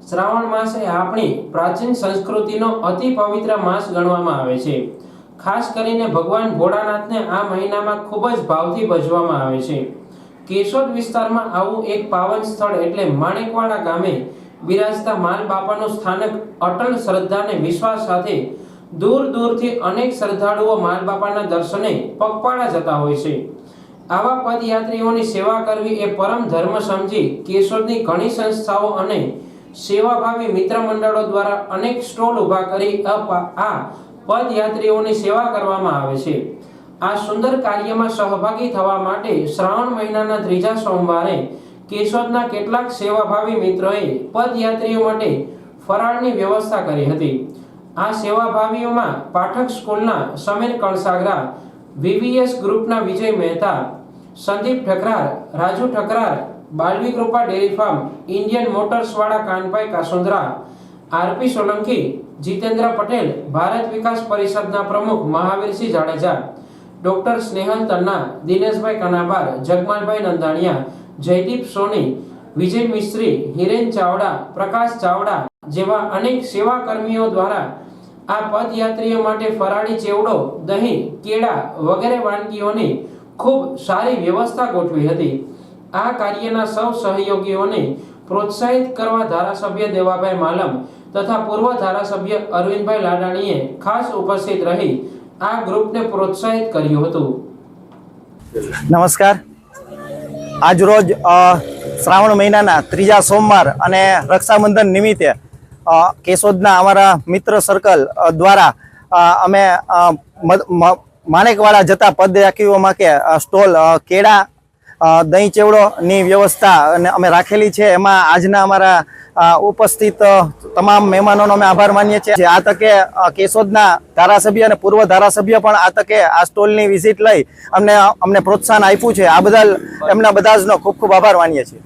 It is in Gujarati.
શ્રાવણ માસ એ આપણી પ્રાચીન સંસ્કૃતિનો અતિ પવિત્ર માસ ગણવામાં આવે છે। ખાસ કરીને ભગવાન ભોળાનાથને આ મહિનામાં ખૂબ જ ભાવથી ભજવામાં આવે છે। કેશોદ વિસ્તારમાં આવું એક પાવન સ્થળ એટલે માણેકવાડા ગામે બિરાજતા માલ બાપાનું સ્થાનક અટલ શ્રદ્ધા અને વિશ્વાસ સાથે દૂર દૂરથી અનેક શ્રદ્ધાળુઓ માલ બાપાના દર્શને પગપાળા જતા હોય છે। આવા પદયાત્રીઓની સેવા કરવી એ પરમ ધર્મ સમજી કેશોદની ઘણી સંસ્થાઓ અને સેવાભાવી મિત્ર મંડળો દ્વારા અનેક સ્ટોલ ઊભા કરી આ પદયાત્રીઓની સેવા કરવામાં આવે છે। આ સુંદર કાર્યમાં સહભાગી થવા માટે શ્રાવણ મહિનાના ત્રીજા સોમવારે કેશોદના કેટલાક સેવાભાવી મિત્રોએ પદયાત્રીઓ માટે ફરાળની વ્યવસ્થા કરી હતી। આ સેવાભાવીઓમાં પાઠક સ્કૂલના સમીર કણસાગરા, વીવીએસ ગ્રુપના વિજય મહેતા, સંદીપ ઠકરાર, રાજુ ઠકરાર, બાલવી કૃપા ડેરી ફાર્મ, ઇન્ડિયન મોટર્સ વાળા કાનભાઈ કાસુંદ્રા, આરપી સોલંકી, જીતેન્દ્ર પટેલ, ભારત વિકાસ પરિષદના પ્રમુખ મહાવીરસિંહ જાડેજા, ડોક્ટર સ્નેહલ તન્ના, દિનેશભાઈ કનાબાર, જગમાલભાઈ નંદાણીયા, જયદીપ સોની, વિજય મિસ્ત્રી, હિરેન ચાવડા, પ્રકાશ ચાવડા જેવા અનેક સેવા કર્મીઓ દ્વારા આ પદયાત્રીઓ માટે ફરાળી ચેવડો, દહીં, કેળા વગેરે વાનગીઓની ખૂબ સારી વ્યવસ્થા ગોઠવી હતી। આ કાર્યના સૌ સહયોગીઓને પ્રોત્સાહિત કરવા ધારાસભ્ય દેવાભાઈ માલમ તથા પૂર્વ ધારાસભ્ય અરવિંદભાઈ લાડાણીએ ખાસ ઉપસ્થિત રહી આ ગ્રુપને પ્રોત્સાહિત કર્યું હતું। નમસ્કાર। આજ રોજ શ્રાવણ મહિનાના ત્રીજા સોમવાર અને રક્ષાબંધન નિમિત્તે કેશોદના અમારા મિત્ર સર્કલ દ્વારા અમે માણેકવાડા જતા પદયાત્રીઓ માટે સ્ટોલ કેળા, દહીં ચેવડોની વ્યવસ્થા અને અમે રાખેલી છે। એમાં આજના અમારા ઉપસ્થિત તમામ મહેમાનોનો અમે આભાર માનીએ છીએ। આ તકે કેશોદના ધારાસભ્ય અને પૂર્વ ધારાસભ્ય પણ આ તકે આ સ્ટોલની વિઝિટ લઈ અમને પ્રોત્સાહન આપ્યું છે। આ બદલ એમના બધા જનો ખૂબ ખૂબ આભાર માનીએ છીએ।